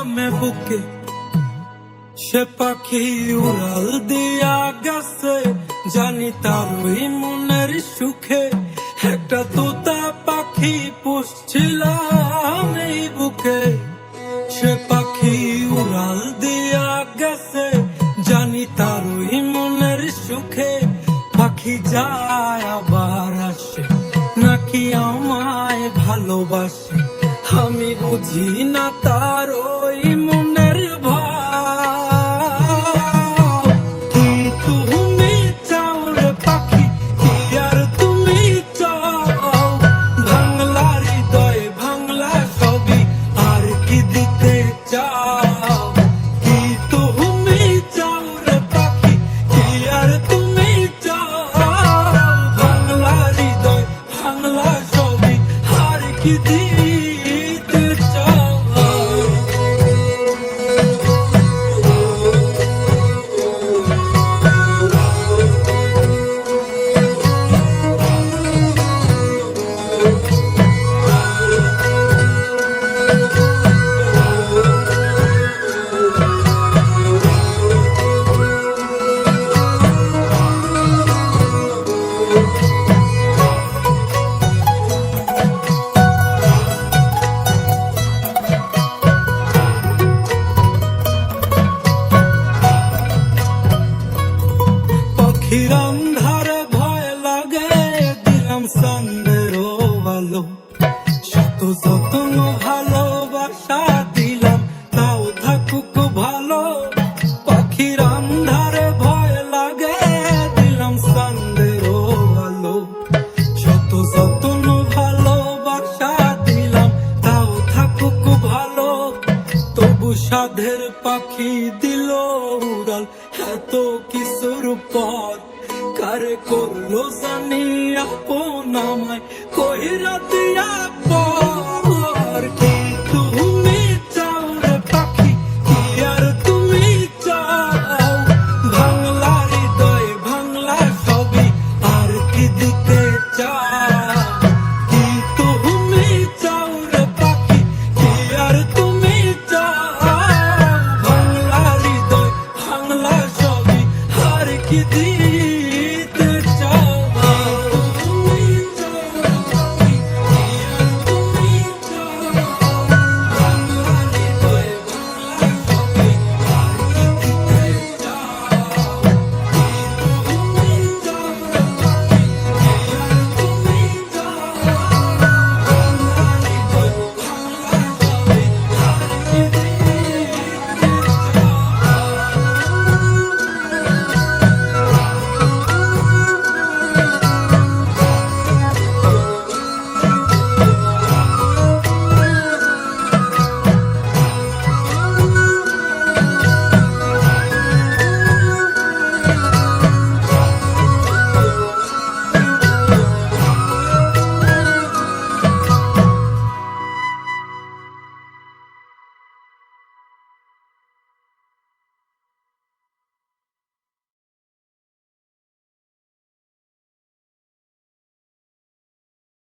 নামে বুকে সে পাখি উড়াল দিয়া গেছে, জানি তার ওই মনের সুখে একটা তোতা পাখি পুষছিলাম এই বুকে। সে পাখি উড়াল দিয়া গেছে, জানি তার ওই মনের সুখে। পাখি যায় আবার আসে, নাকি আমায় ভালোবাসে, আমি বুঝি না তার ওই মনের ভাব। কি তুমি চাও রে পাখি, কি আর তুমি চাও? ভাঙলা হৃদয় ভাঙলা সবই, আর কি দিতে চাও? কি তুমি চাও রে পাখি, কি আর তুমি চাও? ভাঙলা হৃদয় ভাঙলা সবই, আর কি দিতে চাও? পাখির আন্ধারে ভয় লাগে, দিলাম সন্দেরও ভালো, শত যত্ন ভালোবাসা দিলাম, তাও থাকুক ভালো। পাখির আন্ধারে ভয় লাগে, দিলাম সন্দেরও ভালো, শত যত্ন ভালোবাসা দিলাম, তাও থাকুক ভালো। তবু সাধের পাখি দিল উড়াল এত কিছুর পর, কারে করলো জানি আপন আমায় কইরা দিয়া পর। কি